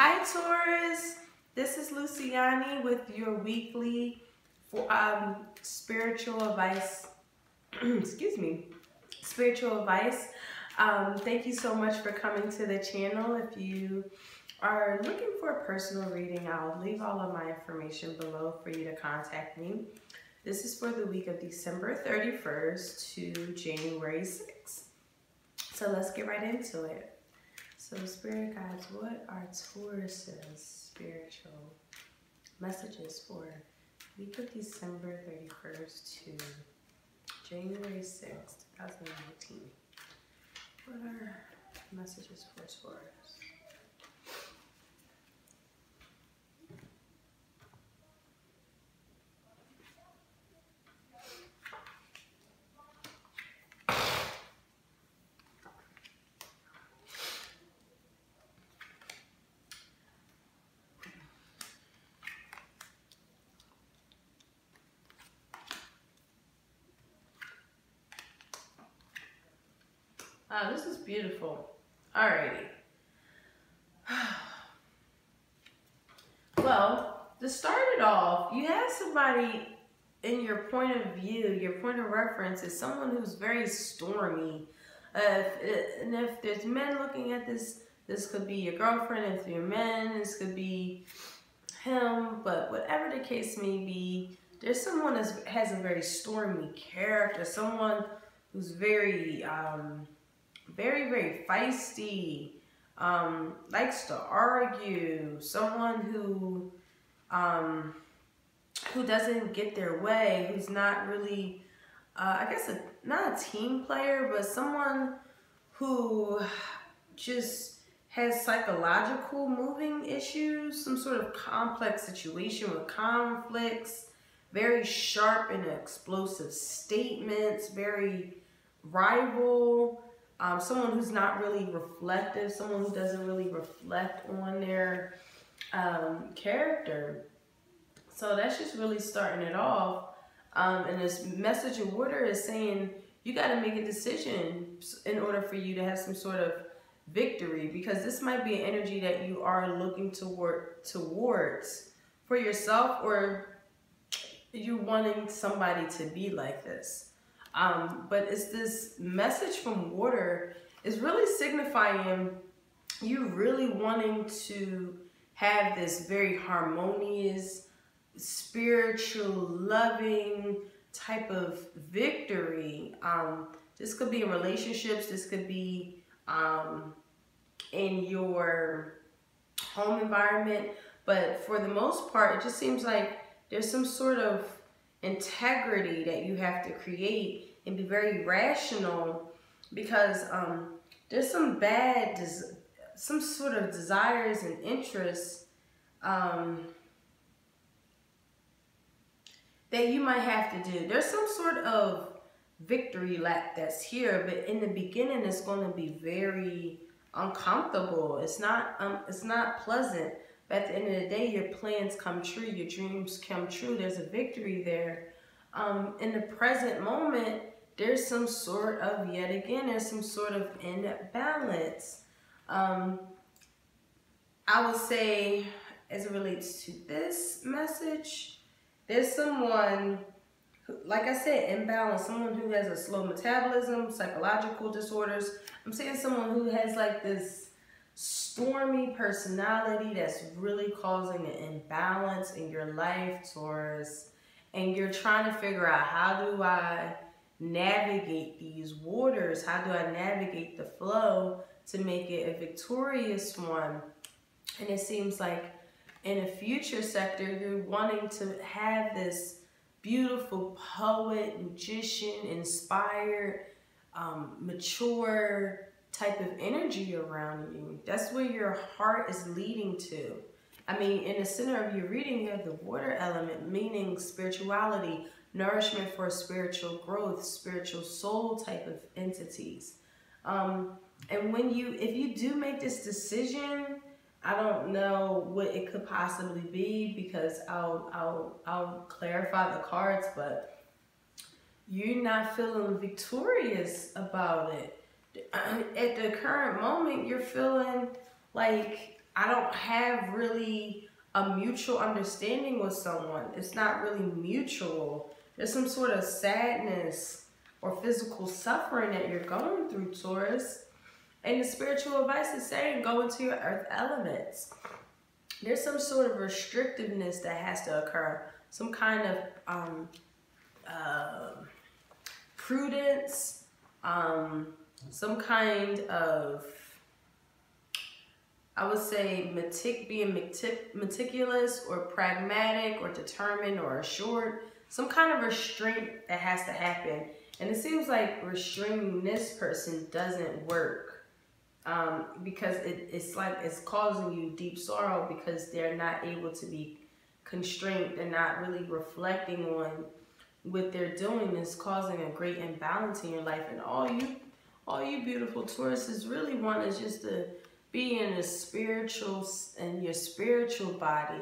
Hi Taurus, this is Luciani with your weekly spiritual advice. Excuse me, spiritual advice. Thank you so much for coming to the channel. If you are looking for a personal reading, I'll leave all of my information below for you to contact me. This is for the week of December 31st to January 6th. So let's get right into it. So Spirit Guides, what are Taurus's spiritual messages for week of December 31st to January 6th, 2019? What are messages for Taurus? Oh, this is beautiful. Alrighty. Well, to start it off, you have somebody in your point of view, your point of reference is someone who's very stormy. And if there's men looking at this, this could be your girlfriend. If you're men, this could be him. But whatever the case may be, there's someone that has a very stormy character. Someone who's very feisty, likes to argue, someone who doesn't get their way, who's not really, I guess, not a team player, but someone who just has psychological moving issues, some sort of complex situation with conflicts, very sharp and explosive statements, very rival. Someone who's not really reflective, someone who doesn't really reflect on their character. So that's just really starting it off. And this message of water is saying you got to make a decision in order for you to have some sort of victory, because this might be an energy that you are looking towards for yourself, or you're wanting somebody to be like this. But it's this message from water is really signifying you really wanting to have this very harmonious, spiritual, loving type of victory. This could be in relationships, this could be in your home environment, but for the most part, it just seems like there's some sort of integrity that you have to create and be very rational, because there's some some sort of desires and interests that you might have to do. There's some sort of victory lap that's here, but in the beginning it's going to be very uncomfortable. It's not pleasant. But at the end of the day, your plans come true, your dreams come true. There's a victory there. In the present moment, there's some sort of, there's some sort of imbalance. I would say, as it relates to this message, there's someone, like I said, imbalance, someone who has a slow metabolism, psychological disorders. I'm saying someone who has like this stormy personality that's really causing an imbalance in your life, Taurus, and you're trying to figure out, how do I navigate these waters? How do I navigate the flow to make it a victorious one? And it seems like in a future sector, you're wanting to have this beautiful poet, magician, inspired, mature type of energy around you. That's where your heart is leading to. I mean, in the center of your reading, you have the water element, meaning spirituality, nourishment for spiritual growth, spiritual soul type of entities. And if you do make this decision, I don't know what it could possibly be, because I'll clarify the cards, but you're not feeling victorious about it. At the current moment, you're feeling like I don't have really a mutual understanding with someone. It's not really mutual. There's some sort of sadness or physical suffering that you're going through, Taurus. And the spiritual advice is saying, go into your earth elements. There's some sort of restrictiveness that has to occur. Some kind of prudence, some kind of, I would say, being meticulous or pragmatic or determined or assured. Some kind of restraint that has to happen. And it seems like restraining this person doesn't work. Because it's like it's causing you deep sorrow because they're not able to be constrained. They're not really reflecting on what they're doing. Is causing a great imbalance in your life. And all you beautiful Tauruses really want is just to be in your spiritual body,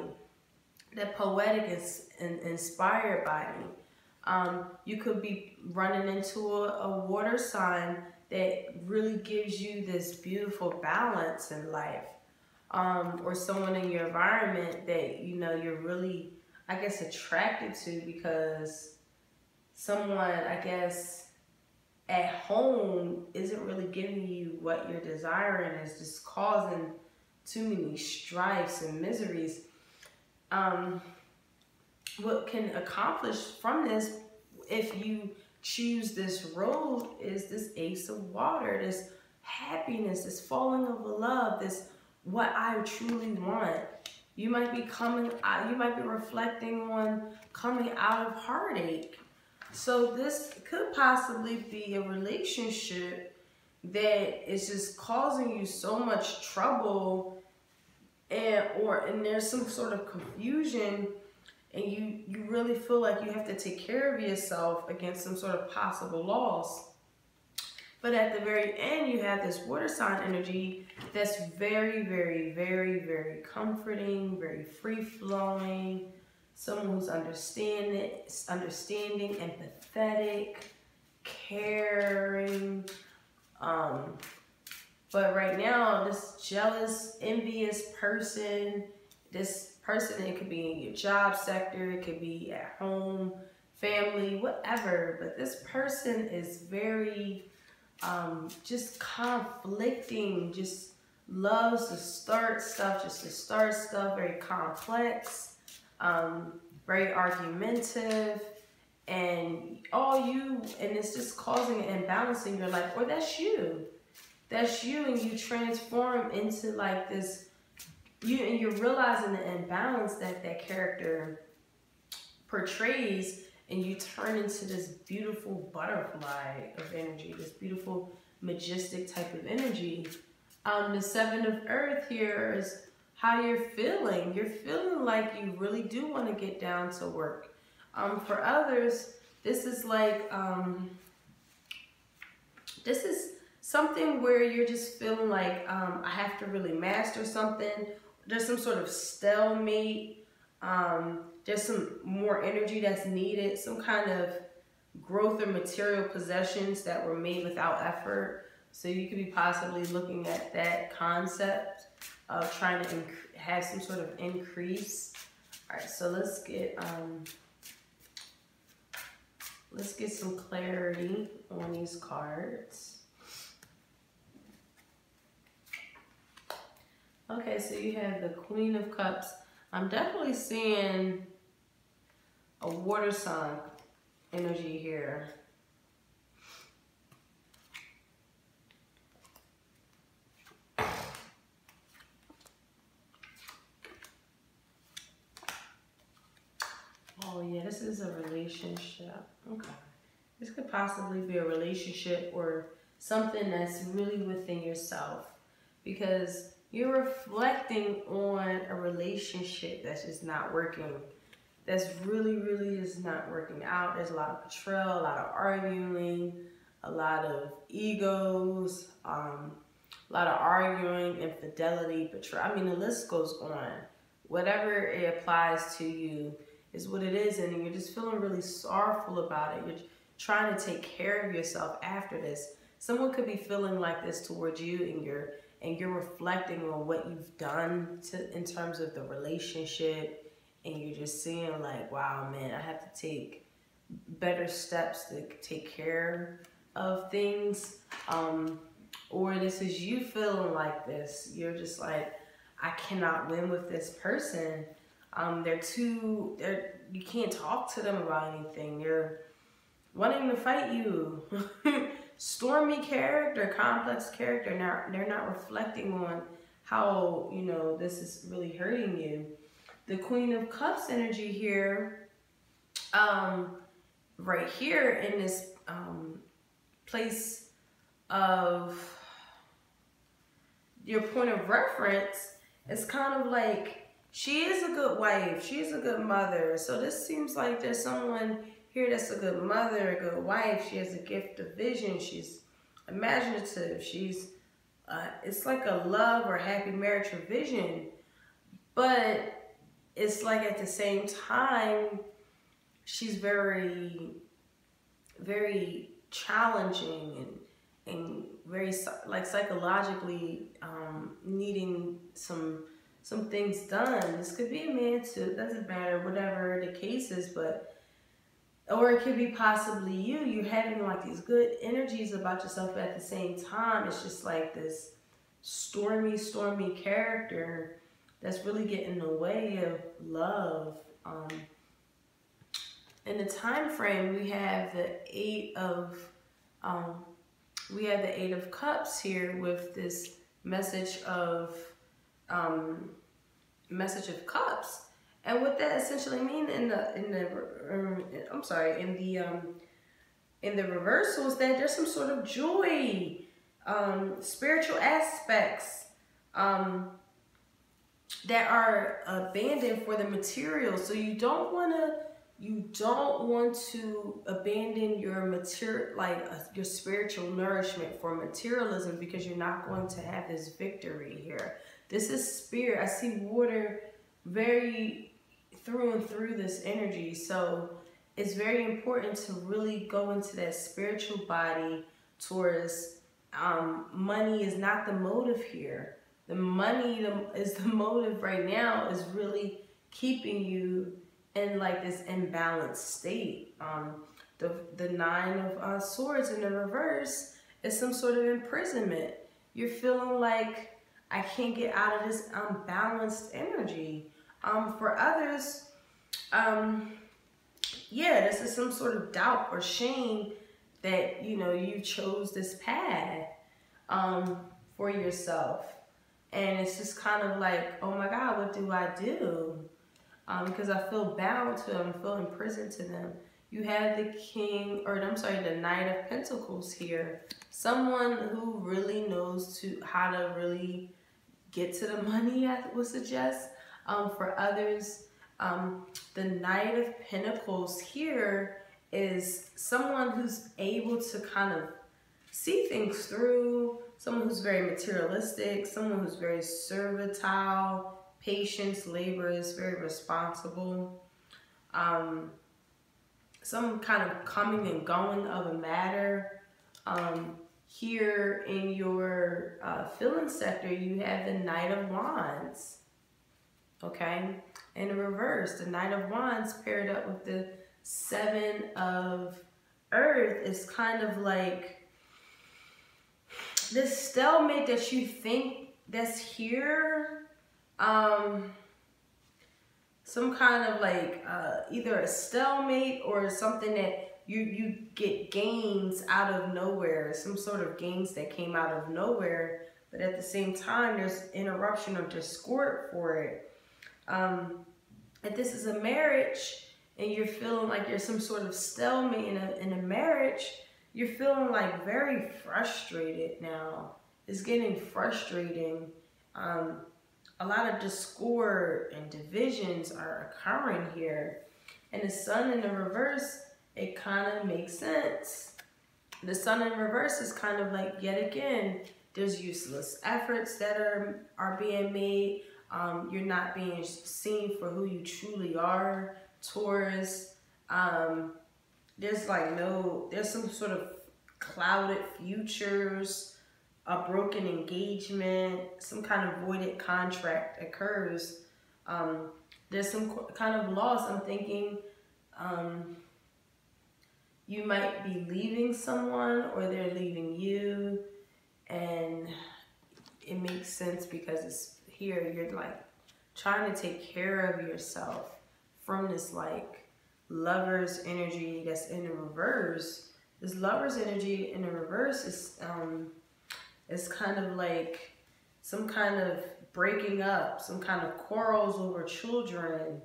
that poetic and inspired body. You could be running into a water sign that really gives you this beautiful balance in life. Or someone in your environment that, you know, you're really, I guess, attracted to because someone, I guess, at home isn't really giving you what you're desiring. It's just causing too many strifes and miseries. What can accomplish from this, if you choose this road, is this Ace of Water, this happiness, this falling of love, this what I truly want. You might be coming out, you might be reflecting on coming out of heartache. So this could possibly be a relationship that is just causing you so much trouble, and there's some sort of confusion, and you really feel like you have to take care of yourself against some sort of possible loss. But at the very end, you have this water sign energy that's very, very, very, very comforting, very free-flowing, someone who's understanding, empathetic, caring. But right now, this jealous, envious person, this person, it could be in your job sector, it could be at home, family, whatever. But this person is very just conflicting, just loves to start stuff, very complex, very argumentative, and it's just causing an imbalance in your life. Or that's you, and you transform into like this, and you're realizing the imbalance that character portrays, and you turn into this beautiful butterfly of energy, this beautiful majestic type of energy. The Seven of Earth here is how you're feeling. You're feeling like you really do want to get down to work. For others, this is like, this is something where you're just feeling like, I have to really master something. There's some sort of stalemate. There's some more energy that's needed, some kind of growth or material possessions that were made without effort. So you could be possibly looking at that concept of trying to have some sort of increase. All right, so let's get some clarity on these cards. Okay, so you have the Queen of Cups. I'm definitely seeing a water sign energy here. Oh yeah, this is a relationship. Okay. This could possibly be a relationship or something that's really within yourself, because you're reflecting on a relationship that's just not working. That's really is not working out. There's a lot of betrayal, a lot of arguing, a lot of egos, a lot of arguing, infidelity, betrayal. I mean, the list goes on. Whatever it applies to you is what it is, and you're just feeling really sorrowful about it. You're trying to take care of yourself after this. Someone could be feeling like this towards you, and and you're reflecting on what you've done in terms of the relationship, and you're just seeing like, wow, man, I have to take better steps to take care of things. Or this is you feeling like this. You're just like, I cannot win with this person. You can't talk to them about anything. They're wanting to fight you. Stormy character, complex character. Now they're not reflecting on how, you know, this is really hurting you. The Queen of Cups energy here, right here in this place of your point of reference, is kind of like, she is a good wife, she's a good mother. So this seems like there's someone here that's a good mother, a good wife. She has a gift of vision, she's imaginative, she's it's like a love or happy marriage or vision. But it's like at the same time, she's very, very challenging and very like psychologically needing some things done. This could be a man too, it doesn't matter, whatever the case is, but or it could be possibly you. You're having like these good energies about yourself, but at the same time, it's just like this stormy character that's really getting in the way of love. In the time frame, we have the Eight of Cups here with this message of Cups. And what that essentially means in the reversal is that there's some sort of joy, spiritual aspects that are abandoned for the material. So you don't want to abandon your your spiritual nourishment for materialism, because you're not going to have this victory here. This is spirit. I see water very through and through this energy. So it's very important to really go into that spiritual body. Taurus, money is not the motive here. The money is the motive right now, is really keeping you in like this imbalanced state. The Nine of Swords in the reverse is some sort of imprisonment. You're feeling like, I can't get out of this unbalanced energy. For others, yeah, this is some sort of doubt or shame that, you know, you chose this path for yourself. And it's just kind of like, oh my God, what do I do? Because I feel bound to them, I feel imprisoned to them. You have the the Knight of Pentacles here. Someone who really knows how to really get to the money, I would suggest. For others, the Knight of Pentacles here is someone who's able to kind of see things through, someone who's very materialistic, someone who's very servile, patient, laborious, very responsible. Some kind of coming and going of a matter. Here in your feeling sector, you have the Knight of Wands. Okay, in the reverse, the Knight of Wands paired up with the Seven of Earth is kind of like this stalemate that you think that's here. Some kind of like either a stalemate or something that you get gains out of nowhere, some sort of gains that came out of nowhere, but at the same time there's interruption or discord for it. If this is a marriage and you're feeling like there's some sort of stalemate in a marriage, you're feeling like very frustrated now. It's getting frustrating. A lot of discord and divisions are occurring here. And the Sun in the reverse, it kind of makes sense. The Sun in reverse is kind of like, yet again, there's useless efforts that are being made. You're not being seen for who you truly are, Taurus. There's some sort of clouded futures a broken engagement, some kind of voided contract occurs. There's some kind of loss. I'm thinking you might be leaving someone or they're leaving you, and it makes sense because it's here. You're like trying to take care of yourself from this like lover's energy that's in the reverse. This lover's energy in the reverse is kind of like some kind of breaking up, some kind of quarrels over children,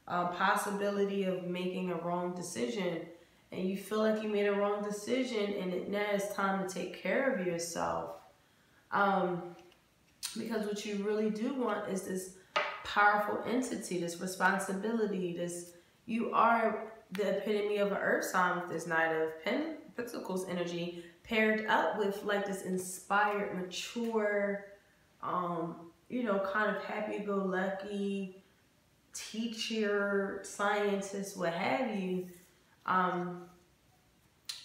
possibility of making a wrong decision, and you feel like you made a wrong decision, and now it's time to take care of yourself. Because what you really do want is this powerful entity, this responsibility, this, you are the epitome of an earth sign with this Knight of Pentacles energy paired up with like this inspired, mature, you know, kind of happy-go-lucky teacher, scientist, what have you.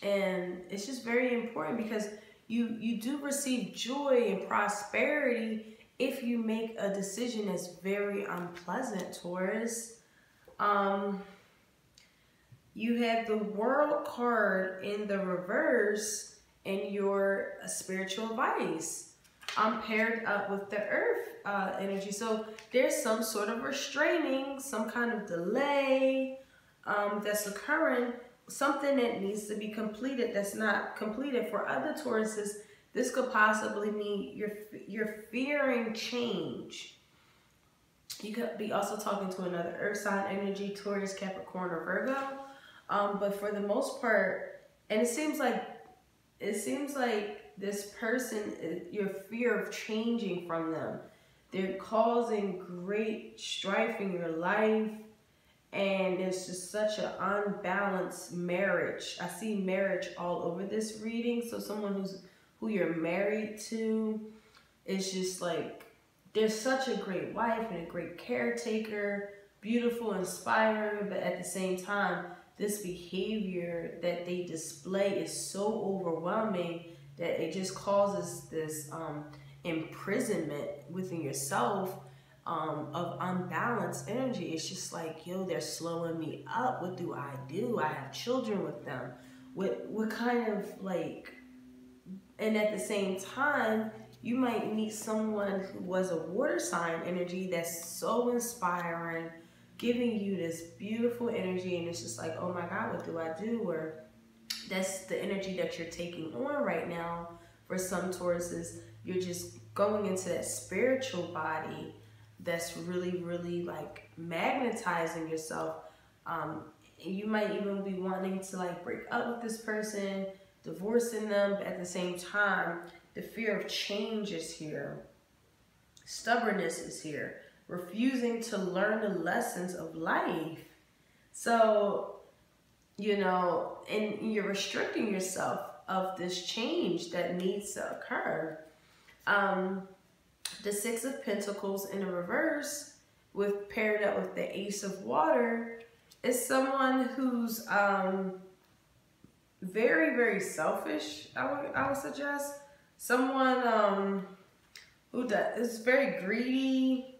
And it's just very important because you do receive joy and prosperity if you make a decision that's very unpleasant, Taurus. You have the World card in the reverse in your spiritual advice. Paired up with the Earth energy. So there's some sort of restraining, some kind of delay that's occurring, something that needs to be completed that's not completed. For other Tauruses, this could possibly mean you're fearing change. You could be also talking to another Earth sign energy, Taurus, Capricorn, or Virgo. But for the most part, and it seems like this person, your fear of changing from them, they're causing great strife in your life, and it's just such an unbalanced marriage. I see marriage all over this reading. So someone who you're married to is just like, there's such a great wife and a great caretaker, beautiful, inspiring, but at the same time, this behavior that they display is so overwhelming that it just causes this imprisonment within yourself of unbalanced energy. It's just like, yo, they're slowing me up. What do? I have children with them. What kind of like, and at the same time, you might meet someone who was a water sign energy that's so inspiring, giving you this beautiful energy, and it's just like, oh my God, what do I do? Or that's the energy that you're taking on right now. For some Tauruses, you're just going into that spiritual body that's really, really like magnetizing yourself. You might even be wanting to like break up with this person, divorcing them, but at the same time, the fear of change is here. Stubbornness is here. Refusing to learn the lessons of life. So, you know, and you're restricting yourself of this change that needs to occur. The Six of Pentacles in the reverse, paired up with the Ace of Water, is someone who's very, very selfish, I would suggest. Someone who is very greedy,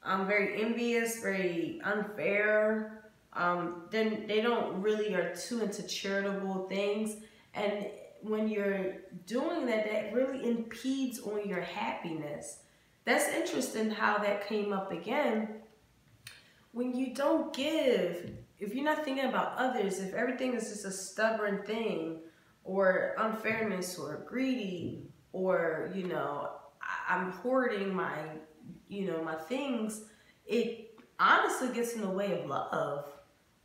very envious, very unfair. Then they don't really are too into charitable things. And when you're doing that, that really impedes on your happiness. That's interesting how that came up again. When you don't give, if you're not thinking about others, if everything is just a stubborn thing, or unfairness, or greedy, or, you know, I'm hoarding my, you know, my things, it honestly gets in the way of love,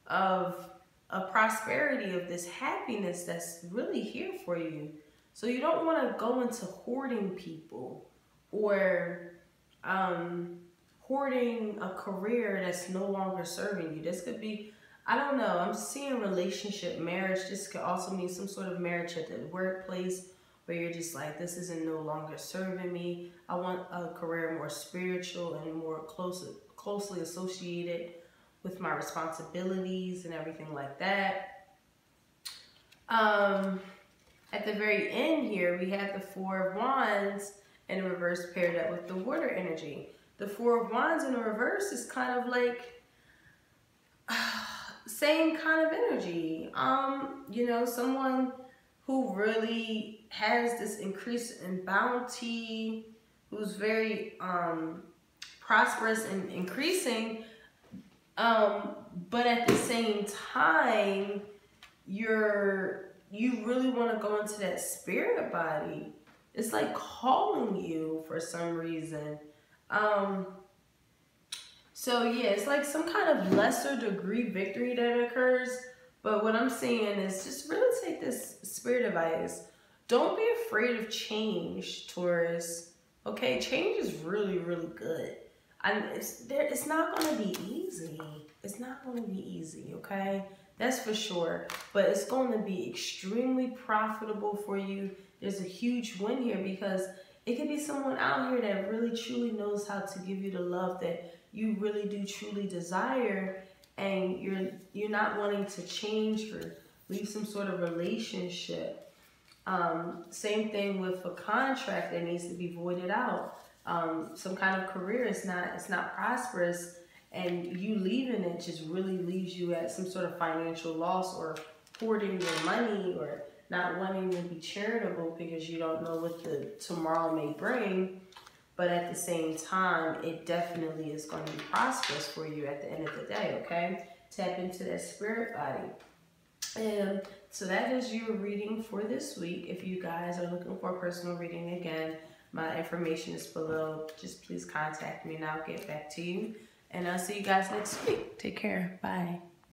of prosperity, of this happiness that's really here for you. So you don't want to go into hoarding people, or hoarding a career that's no longer serving you. This could be, I don't know, I'm seeing relationship, marriage. This could also mean some sort of marriage at the workplace, where you're just like, this isn't no longer serving me. I want a career more spiritual and more closely associated with my responsibilities and everything like that. At the very end here, we have the Four of Wands in reverse paired up with the water energy. The Four of Wands in the reverse is kind of like same kind of energy. You know, someone who really has this increase in bounty, who's very prosperous and increasing, but at the same time, you really want to go into that spirit body. It's like calling you for some reason. So yeah, it's like some kind of lesser degree victory that occurs. But what I'm saying is just really take this spirit advice. Don't be afraid of change, Taurus. Okay, change is really, really good. It's not going to be easy. It's not going to be easy, okay? That's for sure. But it's going to be extremely profitable for you. There's a huge win here because it could be someone out here that really truly knows how to give you the love that you really do truly desire, and you're not wanting to change or leave some sort of relationship. Same thing with a contract that needs to be voided out. Some kind of career it's not prosperous, and you leaving it just really leaves you at some sort of financial loss, or hoarding your money, or not wanting to be charitable because you don't know what the tomorrow may bring. But at the same time, it definitely is going to be prosperous for you at the end of the day, okay? Tap into that spirit body. And so that is your reading for this week. If you guys are looking for a personal reading, again, my information is below. Just please contact me and I'll get back to you. And I'll see you guys next week. Take care. Bye.